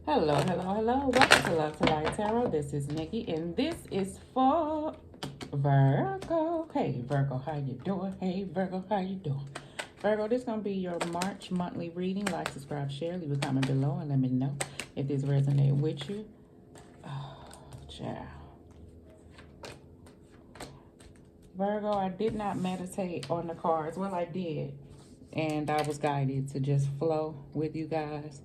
Hello, hello, hello. Welcome to Love to Light Tarot. This is Nikki, and this is for Virgo. Hey, Virgo, how you doing? Hey, Virgo, how you doing? Virgo, this is going to be your March monthly reading. Like, subscribe, share, leave a comment below, and let me know if this resonates with you. Oh, child. Virgo, I did not meditate on the cards. Well, I did, and I was guided to just flow with you guys.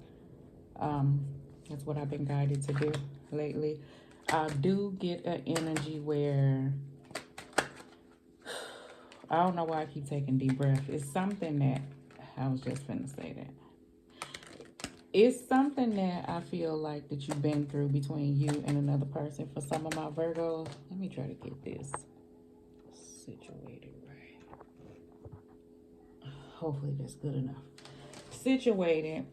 That's what I've been guided to do lately. I do get an energy where, I don't know why I keep taking deep breaths. It's something that, I was just finna say that. It's something that I feel like that you've been through between you and another person. For some of my Virgos, let me try to get this situated right. Hopefully that's good enough. Situated.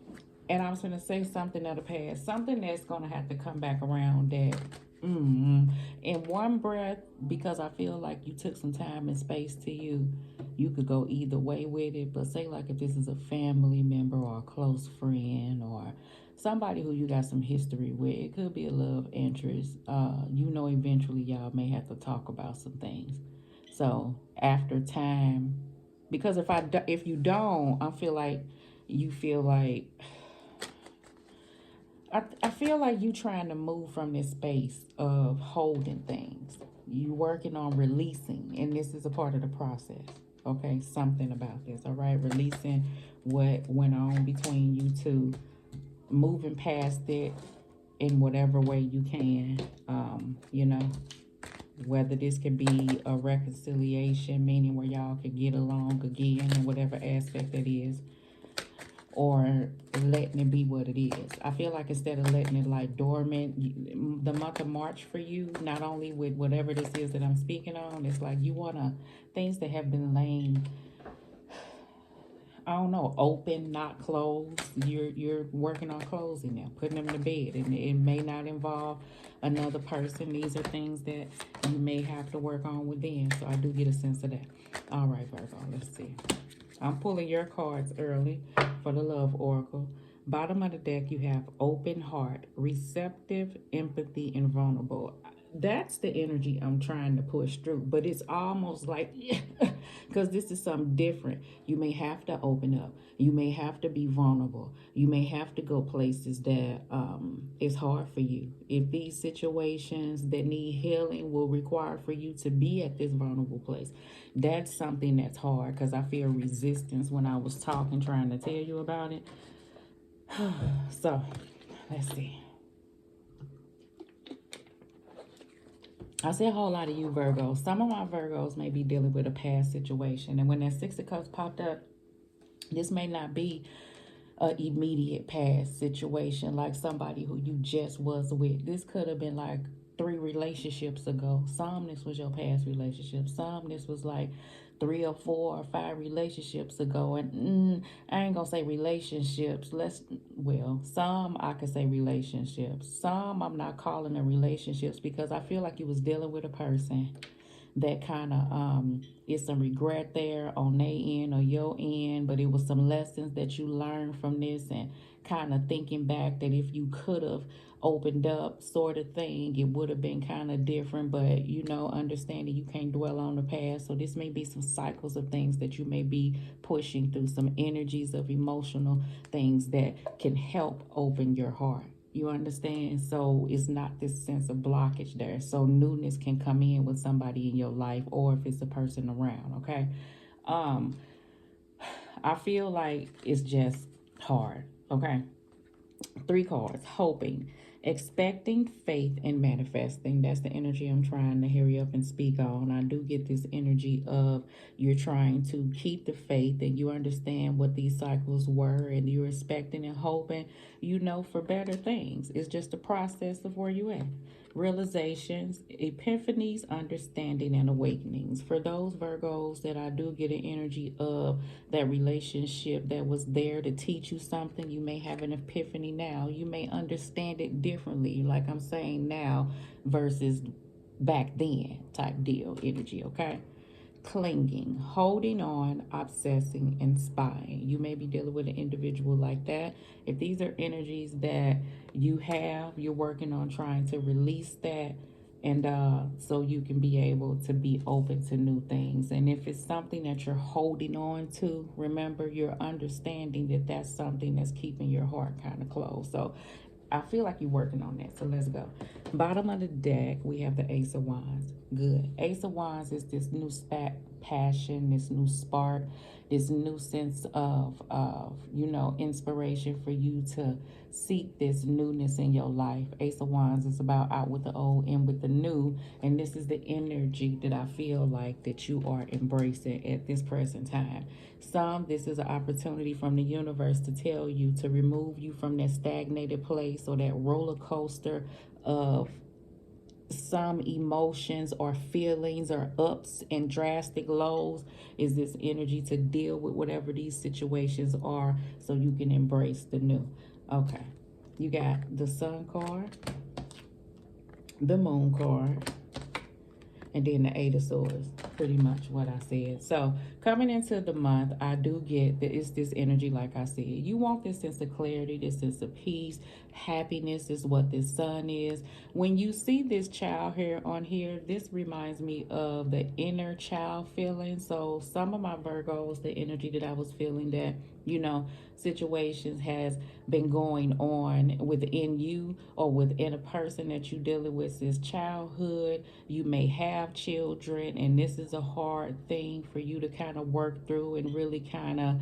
And I was going to say something of the past, something that's going to have to come back around that in one breath, because I feel like you took some time and space to you could go either way with it. But say like if this is a family member or a close friend or somebody who you got some history with, it could be a love interest. Eventually y'all may have to talk about some things. So after time, because if you don't, I feel like you feel like, I feel like you trying to move from this space of holding things. You working on releasing, and this is a part of the process. Okay, something about this. All right, releasing what went on between you two, moving past it in whatever way you can. Whether this can be a reconciliation, meaning where y'all can get along again in whatever aspect that is, or letting it be what it is. I feel like instead of letting it like dormant, the month of March for you, not only with whatever this is that I'm speaking on, it's like you want to, things that have been laying, I don't know, open, not closed. You're working on closing them, putting them to bed, and it may not involve another person. These are things that you may have to work on within. So I do get a sense of that. All right, Virgo, let's see. I'm pulling your cards early for the Love Oracle. Bottom of the deck, you have open heart, receptive, empathy, and vulnerable. That's the energy I'm trying to push through. But it's almost like, because this is something different. You may have to open up. You may have to be vulnerable. You may have to go places that is hard for you. If these situations that need healing will require for you to be at this vulnerable place, that's something that's hard, because I feel resistance when I was talking, trying to tell you about it. So, let's see. I see a whole lot of you Virgos. Some of my Virgos may be dealing with a past situation. And when that Six of Cups popped up, this may not be an immediate past situation like somebody who you just was with. This could have been like 3 relationships ago. Some this was your past relationship. Some this was like 3 or 4 or 5 relationships ago. And I ain't gonna say relationships. Some I could say relationships. Some I'm not calling them relationships, because I feel like you was dealing with a person that kind of is some regret there on their end or your end, but it was some lessons that you learned from this, and kind of thinking back that if you could have opened up sort of thing, it would have been kind of different. But understanding you can't dwell on the past, so this may be some cycles of things that you may be pushing through, some energies of emotional things that can help open your heart. You understand? So it's not this sense of blockage there. So newness can come in with somebody in your life, or if it's a person around, okay? I feel like it's just hard, okay? 3 cards. Hoping, expecting, faith, and manifesting. That's the energy I'm trying to hurry up and speak on. I do get this energy of you're trying to keep the faith, and you understand what these cycles were, and you're expecting and hoping, for better things. It's just a process of where you at. Realizations, epiphanies, understanding, and awakenings. For those Virgos that I do get an energy of that relationship that was there to teach you something, you may have an epiphany now. You may understand it differently, like I'm saying now versus back then type deal energy, okay? clinging, holding on, obsessing, and spying. You may be dealing with an individual like that. If these are energies that you have, you're working on trying to release that, and so you can be able to be open to new things. And if it's something that you're holding on to, remember, you're understanding that that's something that's keeping your heart kind of closed. So I feel like you're working on that. So let's go. Bottom of the deck, we have the Ace of Wands. Good. Ace of Wands is this new passion, this new spark, this new sense of inspiration for you to seek this newness in your life. Ace of Wands is about out with the old, in with the new. And this is the energy that I feel like that you are embracing at this present time. This is an opportunity from the universe to tell you to remove you from that stagnated place or that roller coaster of some emotions or feelings or ups and drastic lows. Is this energy to deal with whatever these situations are so you can embrace the new. Okay, you got the Sun card, the Moon card, and then the Eight of Swords. Pretty much what I said. So coming into the month, I do get that it's this energy, like I said. You want this sense of clarity, this sense of peace. Happiness is what this Sun is. When you see this child here on here, this reminds me of the inner child feeling. So some of my Virgos, the energy that I was feeling, that situations has been going on within you or within a person that you're dealing with since childhood. You may have children, and this is a hard thing for you to kind of work through, and really kind of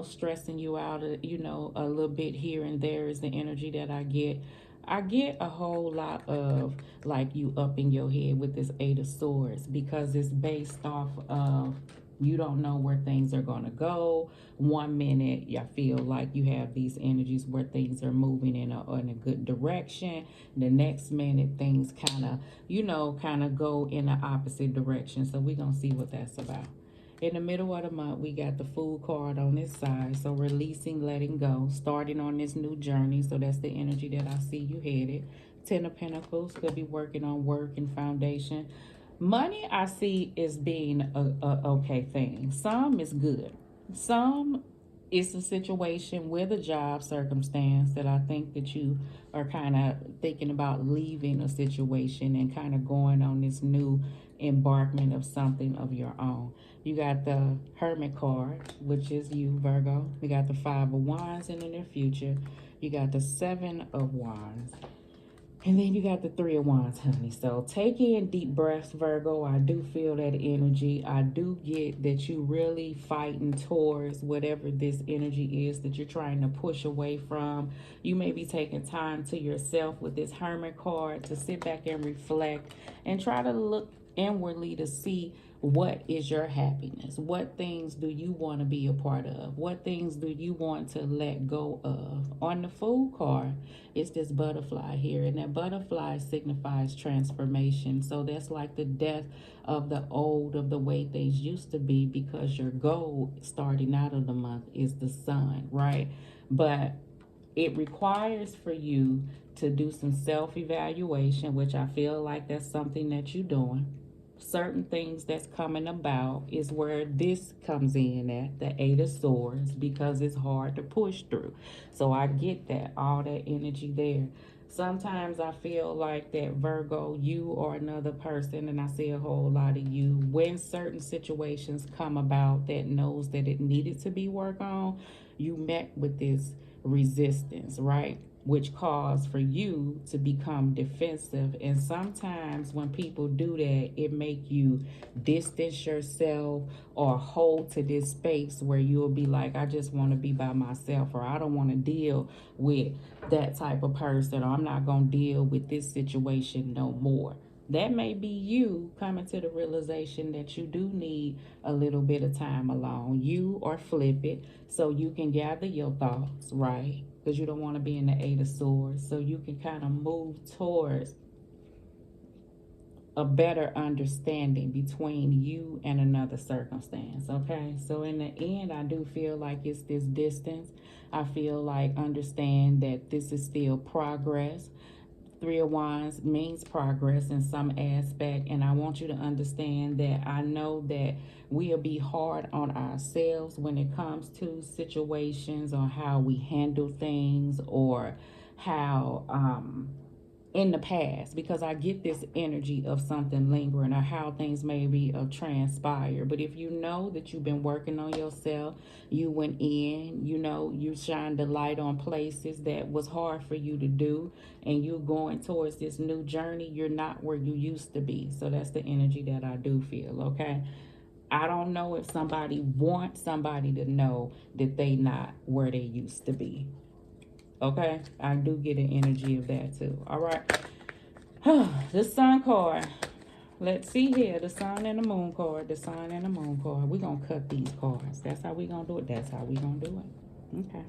stressing you out a little bit here and there is the energy that I get. I get a whole lot of like you up in your head with this Eight of Swords, because it's based off of you don't know where things are going to go. One minute, I feel like you have these energies where things are moving in a good direction. The next minute, things kind of go in the opposite direction. So we're going to see what that's about. In the middle of the month, we got the Fool card on this side. So releasing, letting go, starting on this new journey. So that's the energy that I see you headed. Ten of Pentacles, could be working on work and foundation. Money, I see, is being a okay thing. Some is good. Some is a situation with a job circumstance that I think that you are kind of thinking about leaving a situation and kind of going on this new embarkment of something of your own. You got the Hermit card, which is you, Virgo. We got the Five of Wands in the near future. You got the Seven of Wands. And then you got the Three of Wands, honey. So take in deep breaths, Virgo. I do feel that energy. I do get that you really fighting towards whatever this energy is that you're trying to push away from. You may be taking time to yourself with this Hermit card to sit back and reflect and try to look inwardly to see what is your happiness. What things do you want to be a part of? What things do you want to let go of? On the Fool card, it's this butterfly here, and that butterfly signifies transformation. So that's like the death of the old, of the way things used to be, because your goal starting out of the month is the Sun, right? But it requires for you to do some self-evaluation, which I feel like that's something that you're doing. Certain things that's coming about is where this comes in at, the Eight of Swords, because it's hard to push through. So I get that, all that energy there. Sometimes I feel like that, Virgo, you or another person, and I see a whole lot of you, when certain situations come about that knows that it needed to be worked on, you met with this resistance, right? Which caused for you to become defensive. And sometimes when people do that, it make you distance yourself or hold to this space where you'll be like, I just want to be by myself, or I don't want to deal with that type of person, or I'm not going to deal with this situation no more. That may be you coming to the realization that you do need a little bit of time alone. You, or flip it, so you can gather your thoughts, right? Because you don't want to be in the Eight of Swords. So you can kind of move towards a better understanding between you and another circumstance, okay? So in the end, I do feel like it's this distance. I feel like understand that this is still progress. Three of Wands means progress in some aspect, and I want you to understand that I know that we'll be hard on ourselves when it comes to situations, on how we handle things, or how in the past, because I get this energy of something lingering or how things maybe transpire. But if you know that you've been working on yourself, you went in, you know, you shined the light on places that was hard for you to do, and you're going towards this new journey, you're not where you used to be. So that's the energy that I do feel, okay? I don't know if somebody wants somebody to know that they not where they used to be. Okay, I do get an energy of that too. All right. The Sun card. Let's see here. The Sun and the Moon card. The Sun and the Moon card. We're going to cut these cards. That's how we're going to do it. That's how we're going to do it. Okay.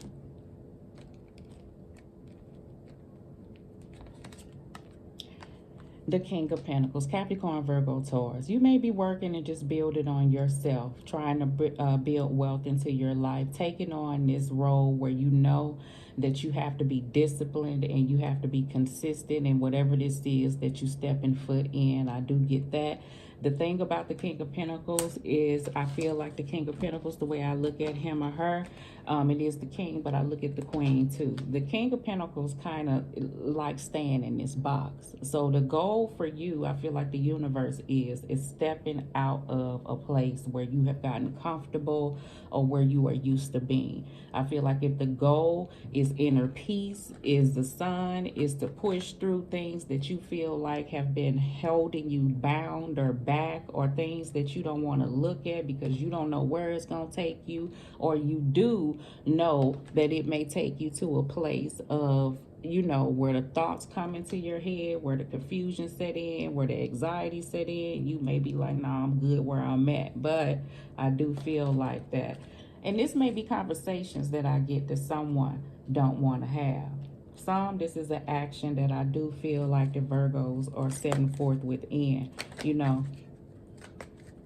The King of Pentacles, Capricorn, Virgo, Taurus. You may be working and just building on yourself, trying to build wealth into your life, taking on this role where you know that you have to be disciplined and you have to be consistent in whatever this is that you stepping foot in. I do get that. The thing about the King of Pentacles is I feel like the King of Pentacles, the way I look at him or her, it is the king, but I look at the queen too. The King of Pentacles kind of like staying in this box. So the goal for you, I feel like the universe is stepping out of a place where you have gotten comfortable or where you are used to being. I feel like if the goal is inner peace, is the sun, is to push through things that you feel like have been holding you bound or back, or things that you don't want to look at because you don't know where it's going to take you, or you do know that it may take you to a place of, you know, where the thoughts come into your head, where the confusion set in, where the anxiety set in. You may be like, nah, I'm good where I'm at. But I do feel like that. And this may be conversations that I get that someone don't want to have. This is an action that I do feel like the Virgos are setting forth within, you know,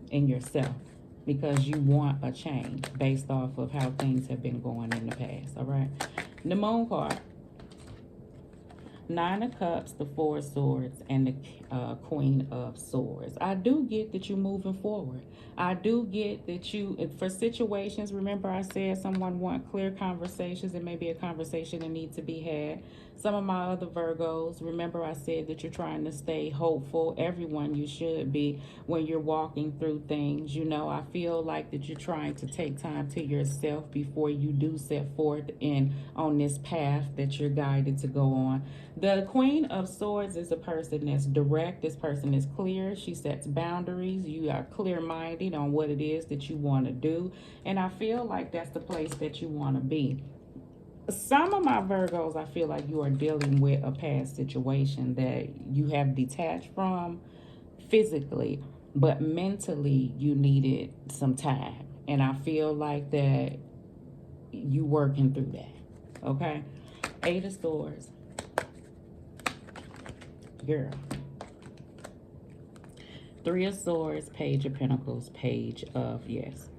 in yourself, because you want a change based off of how things have been going in the past. All right. The Moon card. Nine of Cups, the Four of Swords, and the Queen of Swords. I do get that you're moving forward. I do get that you, for situations, remember I said someone want clear conversations, and maybe a conversation that needs to be had. Some of my other Virgos, remember I said that you're trying to stay hopeful. Everyone, you should be when you're walking through things. You know, I feel like that you're trying to take time to yourself before you do set forth on this path that you're guided to go on. The Queen of Swords is a person that's direct. This person is clear. She sets boundaries. You are clear-minded on what it is that you want to do. And I feel like that's the place that you want to be. Some of my Virgos, I feel like you are dealing with a past situation that you have detached from physically, but mentally you needed some time. And I feel like that you working through that. Okay? Eight of Swords. Girl. Three of Swords, Page of Pentacles, Page of, yes.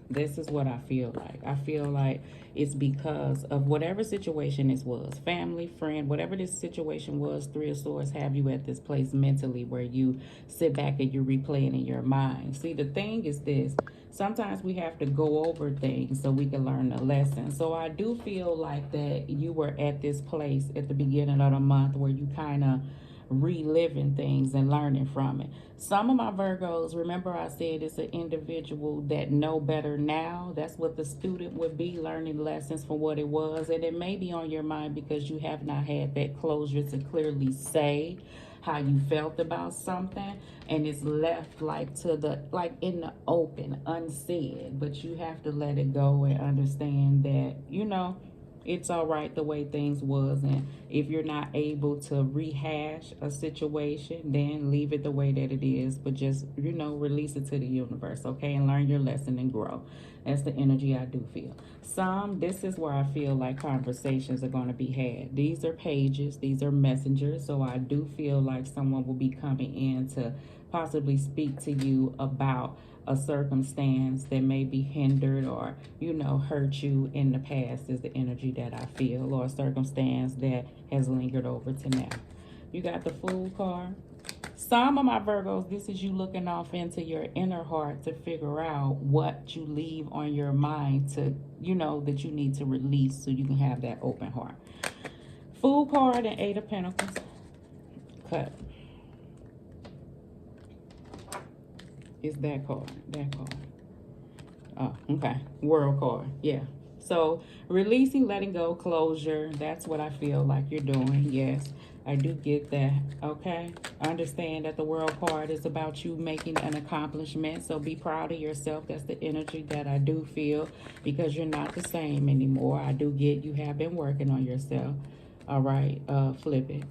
This is what I feel like. I feel like it's because of whatever situation this was, family, friend, whatever this situation was. Three of Swords have you at this place mentally where you sit back and you replay it in your mind. See, the thing is this. Sometimes we have to go over things so we can learn a lesson. So I do feel like that you were at this place at the beginning of the month where you kind of reliving things and learning from it. Some of my Virgos, remember I said it's an individual that know better now. That's what the student would be, learning lessons from what it was. And it may be on your mind because you have not had that closure to clearly say how you felt about something, and it's left like in the open, unsaid. But you have to let it go and understand that, you know, it's all right the way things was. And if you're not able to rehash a situation, then leave it the way that it is. But just, you know, release it to the universe, okay? And learn your lesson and grow. That's the energy I do feel. This is where I feel like conversations are going to be had. These are pages. These are messengers. So I do feel like someone will be coming in to possibly speak to you about a circumstance that may be hindered or, you know, hurt you in the past, is the energy that I feel, or a circumstance that has lingered over to now. You got the Fool card. Some of my Virgos, this is you looking off into your inner heart to figure out what you leave on your mind to, you know, that you need to release so you can have that open heart. Fool card and Eight of Pentacles. Cut. It's that card. That card. Oh, okay. World card. Yeah. So releasing, letting go, closure. That's what I feel like you're doing. Yes, I do get that. Okay. I understand that the world card is about you making an accomplishment. So be proud of yourself. That's the energy that I do feel, because you're not the same anymore. I do get you have been working on yourself. All right. Flip it.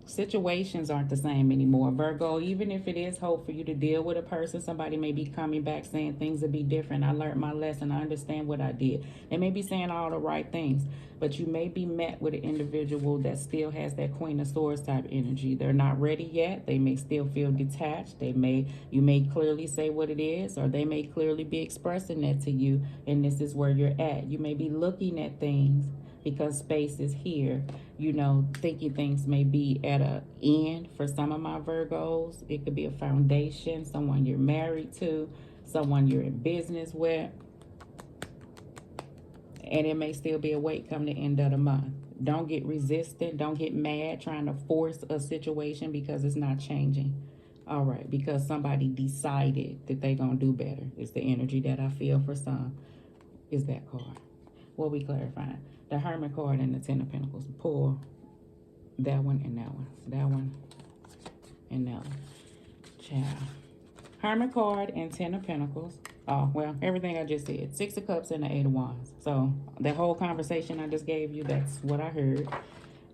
Situations aren't the same anymore, Virgo. Even if it is hope for you to deal with a person, somebody may be coming back saying things will be different. I learned my lesson. I understand what I did. They may be saying all the right things, but you may be met with an individual that still has that Queen of Swords type energy. They're not ready yet. They may still feel detached. You may clearly say what it is, or they may clearly be expressing that to you, and this is where you're at. You may be looking at things because space is here, you know, thinking things may be at an end for some of my Virgos. It could be a foundation, someone you're married to, someone you're in business with. And it may still be a wait come the end of the month. Don't get resistant. Don't get mad trying to force a situation because it's not changing. All right, because somebody decided that they're going to do better. It's the energy that I feel for some. Is that card. What we clarifying? The Hermit card and the Ten of Pentacles. Pull that one and that one. That one and that one. Child. Hermit card and Ten of Pentacles. Oh, well, everything I just said. Six of Cups and the Eight of Wands. So that whole conversation I just gave you, that's what I heard.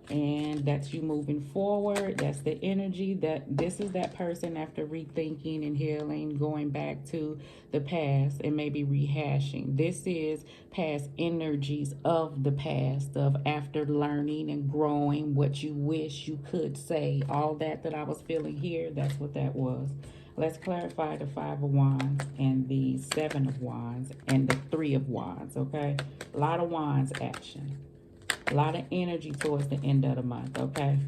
And that's you moving forward. That's the energy that this is that person after rethinking and healing, going back to the past and maybe rehashing. This is past energies of the past, of after learning and growing, what you wish you could say. All that I was feeling here, that's what that was. Let's clarify the Five of Wands and the Seven of Wands and the Three of Wands, okay? A lot of Wands action. A lot of energy towards the end of the month, okay?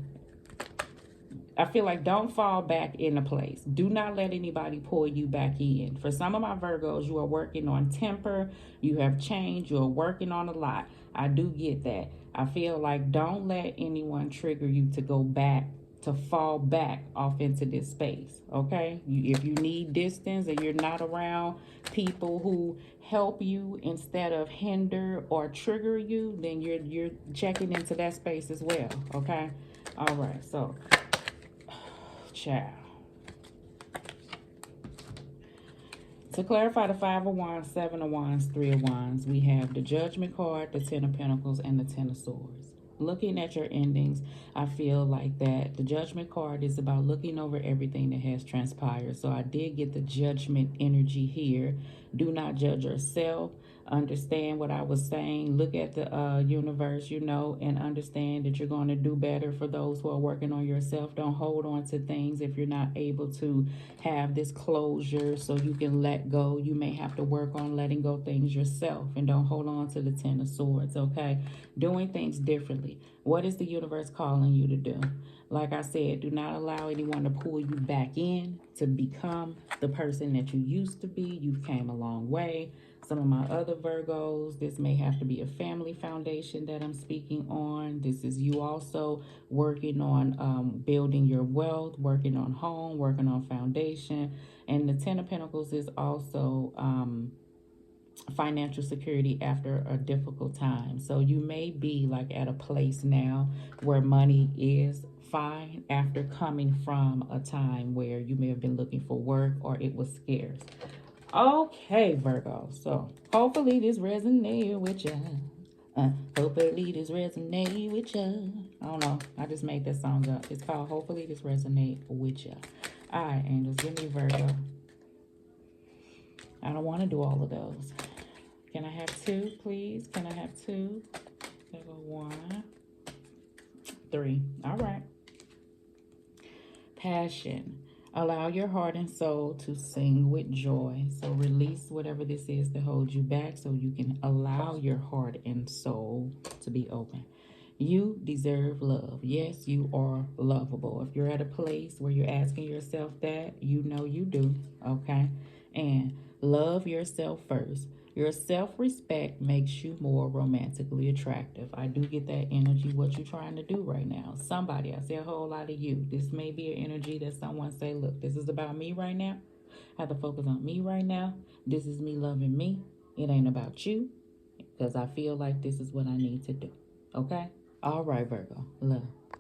I feel like don't fall back into place. Do not let anybody pull you back in. For some of my Virgos, you are working on temper. You have changed. You are working on a lot. I do get that. I feel like don't let anyone trigger you to go back, to fall back off into this space, okay? If you need distance and you're not around people who help you instead of hinder or trigger you, then you're checking into that space as well, okay? All right, so, child. To clarify the Five of Wands, Seven of Wands, Three of Wands, we have the Judgment card, the Ten of Pentacles, and the Ten of Swords. Looking at your endings, I feel like that the Judgment card is about looking over everything that has transpired. So I did get the Judgment energy here. Do not judge yourself. Understand what I was saying. Look at the universe, you know, and understand that you're going to do better for those who are working on yourself. Don't hold on to things if you're not able to have this closure so you can let go. You may have to work on letting go things yourself, and don't hold on to the Ten of Swords, okay? Doing things differently. What is the universe calling you to do? Like I said, do not allow anyone to pull you back in to become the person that you used to be. You've came a long way. Some of my other Virgos, this may have to be a family foundation that I'm speaking on. This is you also working on building your wealth, working on home, working on foundation. And the Ten of Pentacles is also financial security after a difficult time. So you may be like at a place now where money is fine after coming from a time where you may have been looking for work or it was scarce. Okay, Virgo. So hopefully this resonated with you. Hopefully this resonate with you. I don't know. I just made that song up. It's called Hopefully This Resonate With You. All right, angels, give me Virgo. I don't want to do all of those. Can I have two, please? Can I have two? There go one, three. All right. Passion. Allow your heart and soul to sing with joy. So release whatever this is that holds you back so you can allow your heart and soul to be open. You deserve love. Yes, you are lovable. If you're at a place where you're asking yourself that, you know you do, okay? And love yourself first. Your self-respect makes you more romantically attractive. I do get that energy, what you trying to do right now. Somebody, I say a whole lot of you. This may be an energy that someone say, look, this is about me right now. I have to focus on me right now. This is me loving me. It ain't about you because I feel like this is what I need to do, okay? All right, Virgo. Love.